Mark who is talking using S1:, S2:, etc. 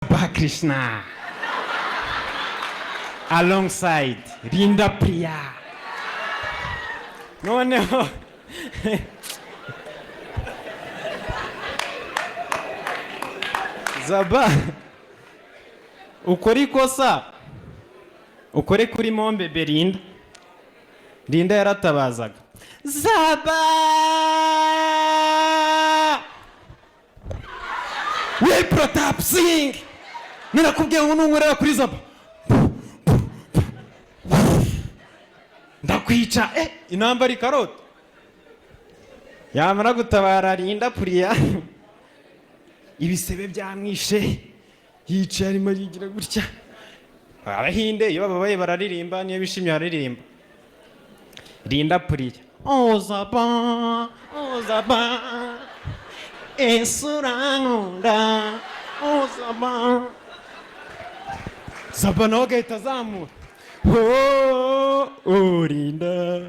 S1: Ba Krishna alongside Linda Priya. noneho Zaba ukora ikosa ukore kuri mombe Belinda. Linda yaratabazaga Zaba we Pratap Singh nirakubwiye ngo nunkorera kuri Zaba ndakwica intambara ikarota. Yamara gutabara Linda Priya ibisebe byamwishe yicaye arimo yigira gutya. Abahinde iyo babaye bararirimba, niyo bishimye bararirimba. Linda Priya oh Zaba esurangunda oh Zaba. Zaba nawe agahita azamura oh Linda